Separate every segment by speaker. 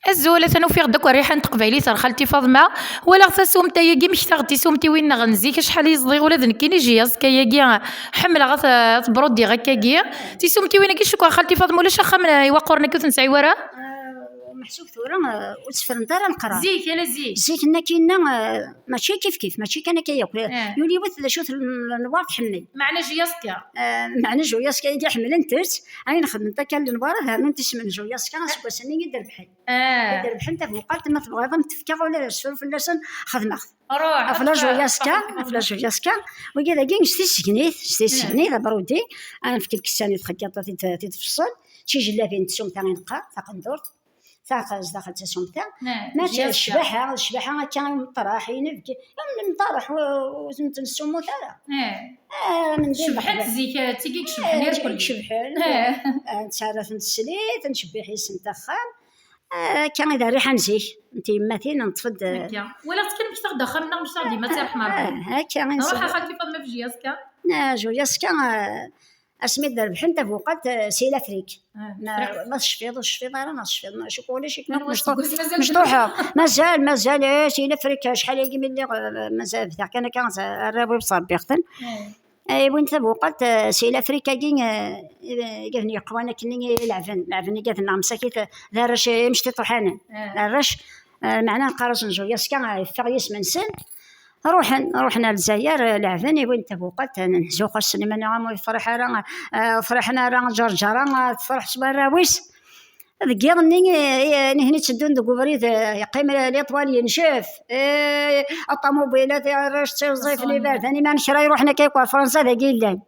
Speaker 1: الزولة أنا وفي غداك وريحان تقبايلي تاع خالتي فاطمة ولا غتا سومتا ياكي مش تاغتي سومتي وين غنزيك شحال يصدي ولا ذنكيني جي ياسكا ياكي حملة غا تبرودي غاكاكي تي سومتي وين كي شكون خالتي فاطمة ولا شخا من يوقرنا كي تنسعي ورا
Speaker 2: محسوب ثورة وتسفرن دار القرار
Speaker 1: زيك انا زيك
Speaker 2: هنا كاينه ماشي كيف ماشي كان كياكل يولي وث شوت النوار تحمل
Speaker 1: معنا جياسكا
Speaker 2: معنا جوياسكا يدي حمل انتس انا نخدم تا كان النوار هانو تسمن جوياسكا سكوسني يدير بحال يدير بحال انت وقالت ما تبغى تفكر ولا السولف ولا سن خدمه
Speaker 1: روح
Speaker 2: افلا جوياسكا وكذا كاين شتي سكنيت برودي انا نفكر كساني تخكاطه تتفصل شي جلافين تسوم تاع نقا تاع قندور ثاقز داخل تسومتا ماشي الشباحه كان مطرح ينبكي مطرح وزمت نسومو تاع
Speaker 1: من شبحت زيك تيجيك شبحني كل
Speaker 2: شبحال نتصرف نتسليت نشبح يسن تخان كان اذا ريحه نزيك انت يماتين نطفد
Speaker 1: ولا تكلمش تاخذ خمنا مش تاخدي ما ترحم
Speaker 2: هكا
Speaker 1: نروح خالتي فاطمه في جياسكا
Speaker 2: جوياسكا اسمي دار بحال انت فوقات سيلا فريك ما الشفيض راه ما الشفيض ما شوف ولا شي مشطوحه مازال سيلا فريك شحال يجي ملي مازال تاع كان الرابي بصربي اختن اي وين فوقات سيلا فريك كاين قوانا كني لعبن كاين مساكيت دارش مشتي طحانا دارش معنا نقارص جوياسكا فغيس منسن روحنا للجزائر لعباني وين تبوقات نزوق السينما نعم فرحنا راه جرجره تفرح براويس ذكرني هني تشدون دكوبريت يقيم ليطوال ينشف الطوموبيلات راش تصيف لي بارد انا ما نشري روحنا كيكوا فرنسا ذاكي لا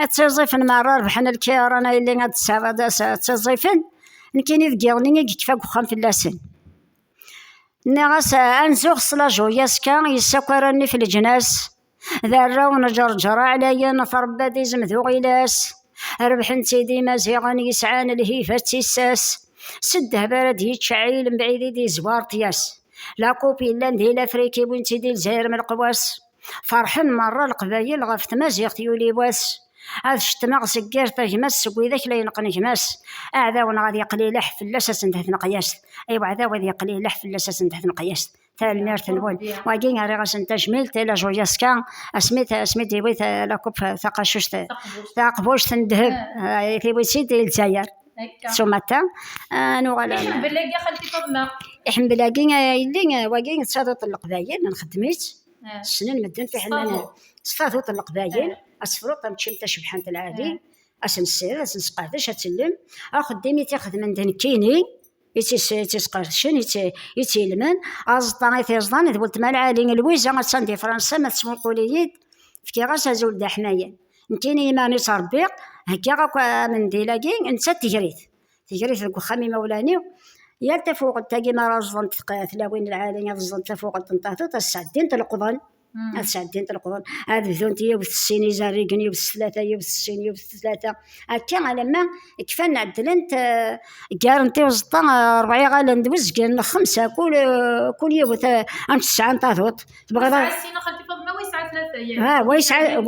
Speaker 2: تصيف المرار بحنا الكيرانا اللي غاد تصيفن كاين ذكرني كيفاك وخام في اللسان نغاس انزوغ صلا جوياسكا يسكرني في الجناس ذرا ونجرجر عليا نفربا دي زمذوغيلاس ربحن سيدي مازيغان يسعان الهيفة تيساس سده بارد يتشعيل من بعيد دي زوار طياس لا كوبي لا ندي لا فريكي وين تيدي الجزائر من القواس فرحن مرة القبايل غفت مازيغ تيولي واس هذا الشتماغ سكير تجمس وإذاك لا ينقني جماس أعداون غادي يقلي لح في اللساس نتحت نقياس أيوا عداو غادي يقلي لح في اللساس نتحت نقياس تا الميرت البول واكين غير غاس نتا جميل تا جوياسكا سميت ويت لا كوب ثقاشوش ثاقبوش تندهب تيبوي سيدي الجزائر سوماتا نوغالا
Speaker 1: يحن بلاقي خالتي فاطمه
Speaker 2: يحن بلاقي اللي واكين تصادط القبايل نخدميت السنين مدن في حنا صفاتو القبايل أسفرو تمشي تشبحان العادي أسنسير أسنسقادش أتسلم أخدمي تاخذ من دنكيني يتسقاشن يتيلمن أزطان يتيزطان ذولت مال عالي الويزا غتساندي فرنسا ما تسمو القوليين فكي غاس زول دا حنايا نتيني ماني صربيق هكا غاكا من ديلاكي نتا تجريث الكخامي مولاني يا تفوق تاكي ما رازلن تلاوين العالي رازلن تفوق تنطاطو تسعدين تلقضن ساعتين تلقون هذا بذونتي وبالسيني زاريقني وبالثلاثة وبالسيني وبالثلاثة هكا على ما كفانا عدلنت كارنتي وزطا 4 غالا ندوز كان 5 كل يوم أم 9 نطاطوط
Speaker 1: تبغي ساعة خالتي فاطمة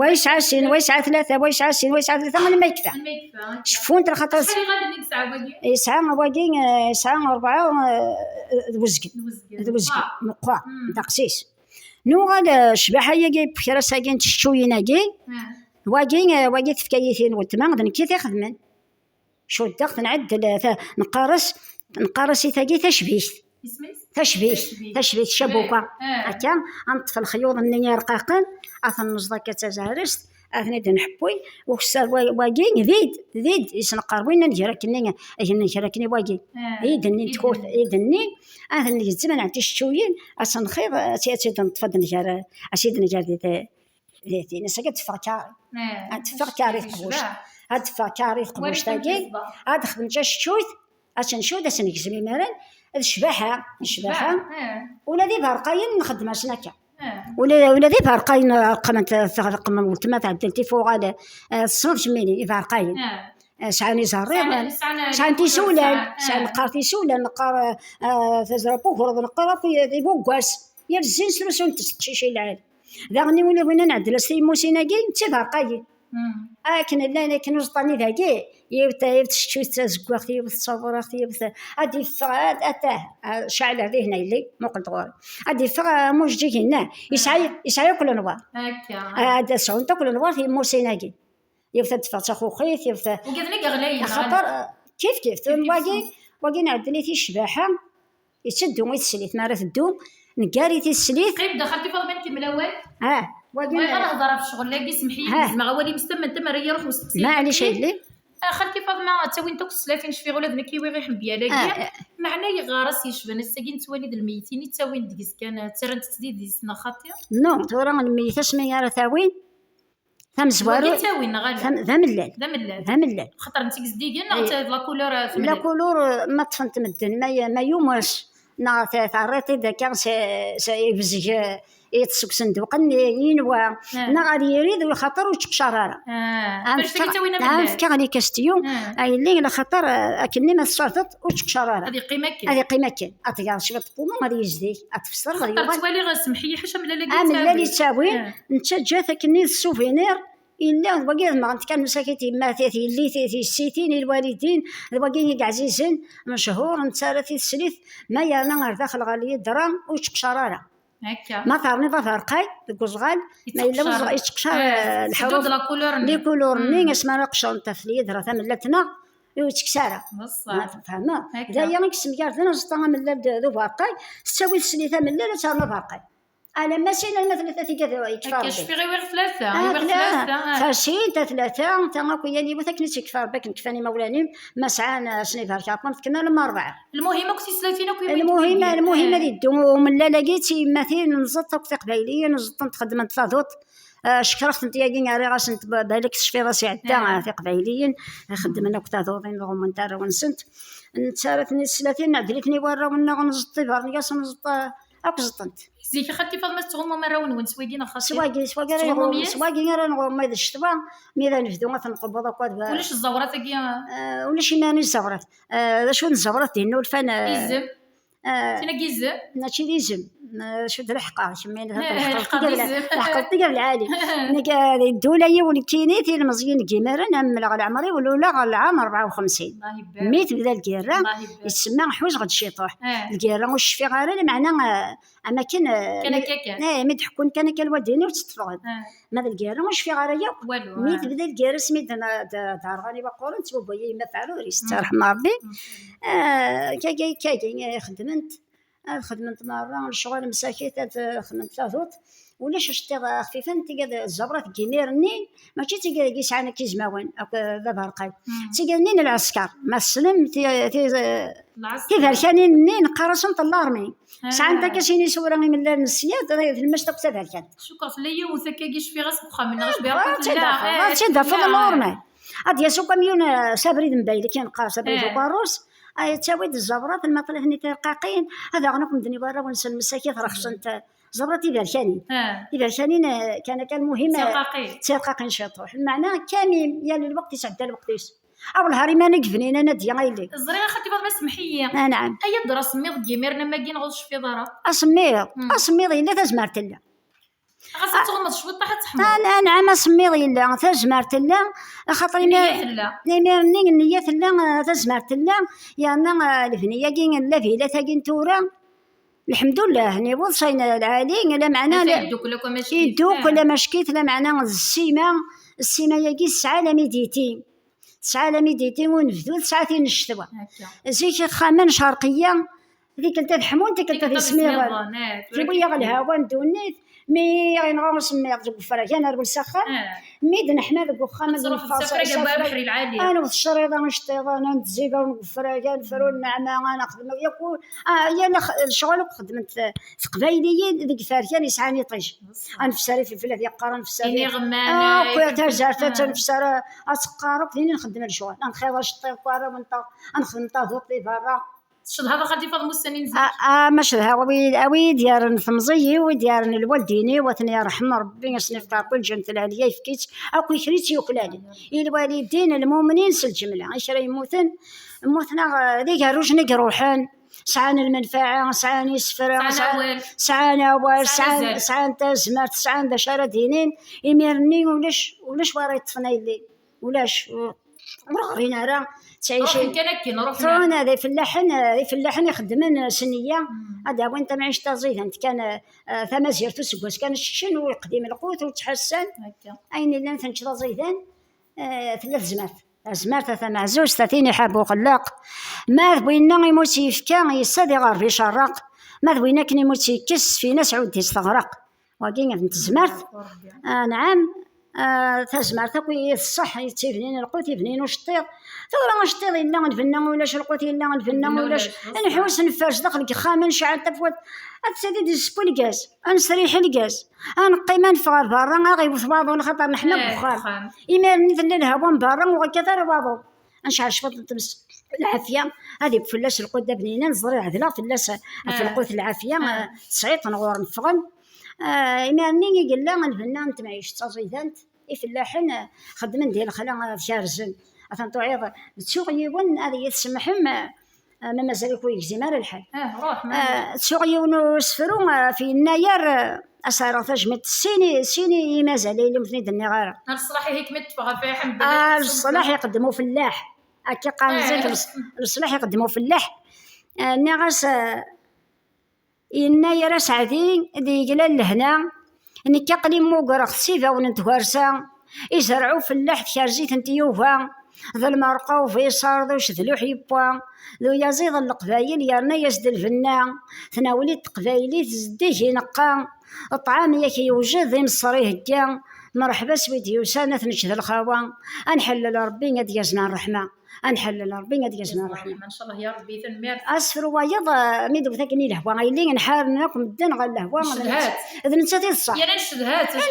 Speaker 1: ويسعة 3
Speaker 2: ويسعة 3 ما يكفى شفون ترى خاطر
Speaker 1: شحال غادي ديك الساعة
Speaker 2: باقي ساعة 4 دوزكن مقوا تقسيس نوغال شباحة يجي بخير ساكن تشوينا جي واجي تفكيتين وتمام ذنكي تخدمن شو الدخل نعدل نقارس ثاجي تشبيه شبوكة هكا نطفي الخيوط اللي رقاقن اثن نصدك تزارست اثني نحبوي وكسر واجي ذيد يسنقربوين نجركني واجي يدني تكوت يدني اثني الزمن عندي شوين اسنخيض سياسي نطفد نجار اسيد نجار ذي نسكت تفكاري قبوش هاد تفكاري قبوش تاجي هاد خدمت شوت شوت اسنكزمي مرن الشباحة ولا ذي بارقاين نخدمها سنكا ولا ذي بارقاين قمن ولتما تعدلتي فوق على الصنف جميلي بارقاين سعني زهرين سعني سولان سعني قارتي سولان نقار تزربو فرض نقار في بوكاس يا الزين سلسون تشي العال ذاغني ولا وين نعدل سي موسيناكي تي بارقاين كان لا كان وسطاني ذاكي يبت شو تزقوختي يبت صبرختي يبت ادي فغاد اتاه شعل هذه هنا اللي مو قلت غور ادي فغ موجي هنا يسعى كل نوار هذا سعون كل نوار في موسيناكي يبت تفات اخو خيث يبت
Speaker 1: وكذلك غلي
Speaker 2: خاطر كيف واقي نعدلي في الشباحه يتسدوا ويتسليت ما راه تدوم نقاري تيسليت
Speaker 1: قريب دخلتي فاطمه انت من الاول
Speaker 2: واقي
Speaker 1: انا نهضر في الشغل لاقي سمحي زعما غولي مستمن انت ما راه يروح وستي
Speaker 2: معليش اللي
Speaker 1: خالتي فاطمه تا وين توك 30 شفي غولا ذنك كيوي غير حبيا لاقي معناه غارس يشبن الساكين توالد الميتين تا وين ديس كان ترنت تديد سنا خاطيه
Speaker 2: نو تورا الميت اسمي راه تاوين ثم زوارو
Speaker 1: تاوين غالي
Speaker 2: ذا ملال
Speaker 1: خاطر انت قصدي قلنا لا كولور
Speaker 2: لا كولور ما طفنت مدن ما يومش نا تعريتي ذاك سيبزج يتسك صندوق ينوى نا غادي يريد ويخاطر وتشقشراره
Speaker 1: فاش
Speaker 2: فكا غادي كاستيو اي اللي على خاطر اكني ما صارت وتشقشراره
Speaker 1: هذه قيمه كاين
Speaker 2: اطيا شويه طبومه غادي يجدي اتفسر غادي
Speaker 1: خاطر توالي غير سمحيه حاشا ملا لاقي
Speaker 2: ملا تساوي انت جات كني السوفينير إلا باقي ما كان مساكتي ما تيتي اللي تيتي السيتين الوالدين باقي عزيزين مشهور نتسالتي السليث ما يانا غير داخل غالية درام ويتقشراره
Speaker 1: هكا
Speaker 2: ما ثارني ضفرقاي القزغال ما إلا يتقشر الحروف لي كولورني اسمها قشون تفلي درا ثملتنا ويتكساره فهمه دايا نكسم كارتنا زطا من ذو فرقاي تساوي السليثه من لا تارنا فرقاي أنا ماشينا المثل ثلاثة كذا يكفر
Speaker 1: كاش في غير ثلاثة
Speaker 2: فاشين ثلاثة تما كوياني وثاك نتكفر بك نكفاني مولاني ما سعانا سنيفر كابون كنا لما أربعة
Speaker 1: المهم كنتي سلاتينا
Speaker 2: المهم اللي دوم من لا لقيتي مثلا نزط قبايلية نزط نتخدم نتفاضوط شكرت انت ياكي غير غاس بالك تشفي راسي عدا في قبايليين خدمنا كنت ضوضين لهم من ترى ونسنت نتسارتني السلاتين عدلتني ورا ونزط فارني قاس نزط أقصدت
Speaker 1: زيك خالتي فاطمه تغوم مرا ونون سواقينا خاصي
Speaker 2: سواقي راه نغوم ما الشتوى ميدا نفدو غتنقبض هكا
Speaker 1: ولاش الزورات هكي
Speaker 2: ولاش ماني الزورات شو الزورات ديالنا الفن
Speaker 1: يزم فينا كيزم
Speaker 2: ماشي يزم شو الحقا شمينا الحقا قبل عالي الدوله هي ولكينيتي المزيين كيمارا نعمل على عمري ولا على العام 54 ميت بدا الكيرا يتسمى حوايج غد الشيطوح الكيرا والشفي غير معنى اماكن كان ميت حكون كان الوالدين وتتفرغ ماذا الكيرا والشفي غير ميت بدا الكيرا سميت دار غاني بقول انت بابايا ما فعلوا يسترحم ربي كاكي خدمت مرة الشغل مساكيت خدمت ثلاثوت ولاش شتي خفيفه انت قاد الزبرات كينيرني ماشي تيقال كيسعنا كيزماوين ذا برقاي تيقالني العسكر ما السلم تيفركاني منين قرصن طلارمي ساعه انت كاسيني سوراني من النسيات في المشتق تفركان
Speaker 1: شكرا ليا وثكاكيش في غاس بخا من غاش بيرقي
Speaker 2: لا تدفع النورمال اديا سو كاميون سابريد مبايل كاين قاصه بريد وقاروس تاويد الزبرات المطلع هني ترقاقين هذا غنكم دني برا ونسى المساكين رخصنت زبرتي برشانين برشانين كان مهم ترقاقين شطوح المعنى كامل يا الوقت يسعد الوقت او نهاري ما نقفنين انا ديالي
Speaker 1: الزريره خالتي فاطمه سمحيه
Speaker 2: نعم
Speaker 1: اي درا سميض كيميرنا ما كاين غوش في دارا
Speaker 2: اسميض الا تزمرت لا
Speaker 1: غاس تغمض شويه طاحت تحمر
Speaker 2: نعم اسميض الا تزمرت لا خاطر نيميرني النيه لا تزمرت لا يعني الفنيه كاين لا فيلا تاكين تورا الحمد لله هني وصينا العالي لا معنى يدوك ولا مشكيت لا معنى السيما ياكي الساعه لا ميديتي تسعة ميديتي ونفذو تسعة الشتوى زيك خامان شرقيه ذيك انت الحمون ديك انت تسميغ تبويا الهوا ندونيت مي غنغاو سميغ ذوك الفراجان راه السخان ميد نحنا ذوك وخا من
Speaker 1: الفاصل بحري العالي
Speaker 2: انا في الشريطه نشطيغ انا نتزيغ الفراجان فرو النعمه انا نخدم يقول يا الشغل خدمت في قبايليين ذيك الفراجان يسعاني طيش انا في ساري في الفلاح يقارن في ساري
Speaker 1: غمانه
Speaker 2: خويا تاجرت في ساري اتقارب فين نخدم الشغل نخيض شطيغ كوارا ونطا نخدم طاذوق لي برا
Speaker 1: هذا خالتي فاطمه السنين زين
Speaker 2: ماشي هاوي ديال الثمزي وديال الوالديني وثني يرحم ربي نسني في كل جنت العليا يفكيت اكو شريت يوكلاني الوالدين المؤمنين سل الجمله عشرة يموتن موتنا ذيك روجني روحان سعان المنفعة، سعان يسفر، سعان سعان تازمات، سعان دشارة دينين يميرني ولاش ورا يطفنا الليل ولاش مرغرين راه تعيشين ترون هذا فلاحن يخدمن سنيه هذا وين انت معيش تزيد انت كان ثما زيرتو سكواس كان الشن ويقدم القوت وتحسن اين اللي نتنش تزيدان ثلاث زمات ثما زوج ثلاثين يحابو خلاق ما بغينا يموت يفكا يسادي غير في شراق ما بغينا كن يموت يكس في ناس عود يستغرق وكاين بنت زمارت نعم تزمارت كوي الصح يتبنين القوت يبنين وشطير ثورة شطير إلا نفنا ولاش القوت إلا نفنا ولاش نحوس نفرش داخل الكخامة نشعل تفوت أتسدد السبو الغاز أنسريح الغاز أنقي ما نفغر برا غيبوث بعضو الخطر نحنا بخار إما نثني الهوا من برا وغكثر بعضو نشعل شفط تمس العافية هذه بفلاس القوت بنينا نزري عدلا فلاس في القوت العافية تصعيط نغور نفغن إما نيجي قال لا نفنا أنت معيش تصيدانت فلاحن خدمن ديال الخلا شارزن أثن تعيض تسوق يون هذه يتسمح ما مازال يكون يجزي مال الحال تسوق يون سفروا في النيار أسارة تجمد سيني مازال اللي مثني دني غيره
Speaker 1: الصلاح هيك متفقة فيها حمد
Speaker 2: الصلاح يقدموا فلاح هكا قال زيك الصلاح يقدموا فلاح ناقص النيار سعدين دي قلال لهنا اني كقلي موقر خسيفه ونتوارسا يزرعوا فلاح كارزيت انت يوفا ذا المرقه وفي صار ذو شذلو حيبوا ذو يزيد القبايل يرنا يزد الفنا ثناولي القبايلي تزديه نقا الطعام ياك يوجد ذي مصريه هكا مرحبا سويدي وسانة نشد الخوا انحلل ربي قد يزنا الرحمه انحلل ربي قد يزنا الرحمه
Speaker 1: ان شاء الله يا ربي تنمير
Speaker 2: اسفر ويض ميدو ثقني الهوا غايلين نحارناكم الدن غا الهوا اذا نتا الصح
Speaker 1: يا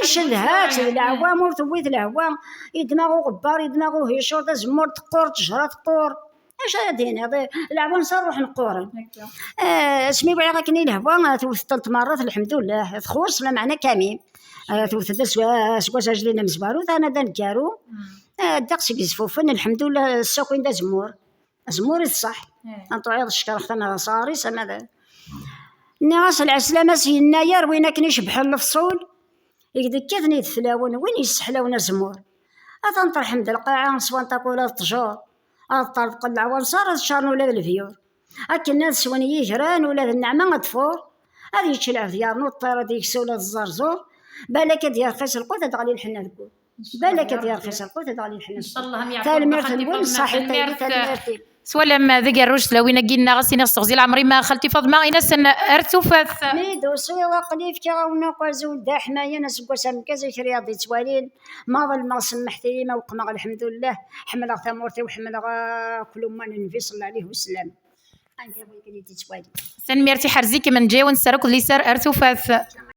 Speaker 2: نشدهات العوام ورتويت الهوا يدماغو غبار يدماغو هيشور تزمور تقور تجرى تقور اش هادين هذا العوام صار روح نقورن اسمي بغي غاكني الهوا توث 3 مرات الحمد لله تخوص لا معنى كامل توث سكواش اجلينا مزبارو انا دنكارو داقسي بزفوفن الحمد لله الساكن دا زمور الصح نطوعيض الشكر ختنا صاري سماذا ناس العسلامة سيناير وين كنيش بحال الفصول يكدكتني الفلاون وين يسحلاونا زمور أتنطر حمد القاعة سوان تاكولا الطجور أطرق العوام صار الشارن ولا الفيور أكن الناس سوان يجران ولا النعمة غطفور هذه يتشلع في ديارنا الطيرة ديك سولا الزرزور بالك ديال خيس القوت تغلي الحنا الكل بالك ديال خيس القوت تغلي الحنا
Speaker 1: ان شاء الله هم
Speaker 2: يعرفوا صحيح
Speaker 1: سوا لما ذيك الرشد لو نقينا غسينا الصغزي العمري ما خلتي فاطمه غينا سن ارتفاث
Speaker 2: ميدو سوي وقليف كاونا قازول دا حمايه ناس قسم كذا رياضي توالين ما ظل ما سمحتي ما وقما الحمد لله حمل ثمورتي وحمل كل ما النبي صلى الله عليه وسلم انت بغيتي توالي
Speaker 1: سن ميرتي حرزيك من جاي ونسرك اللي سار ارتفاث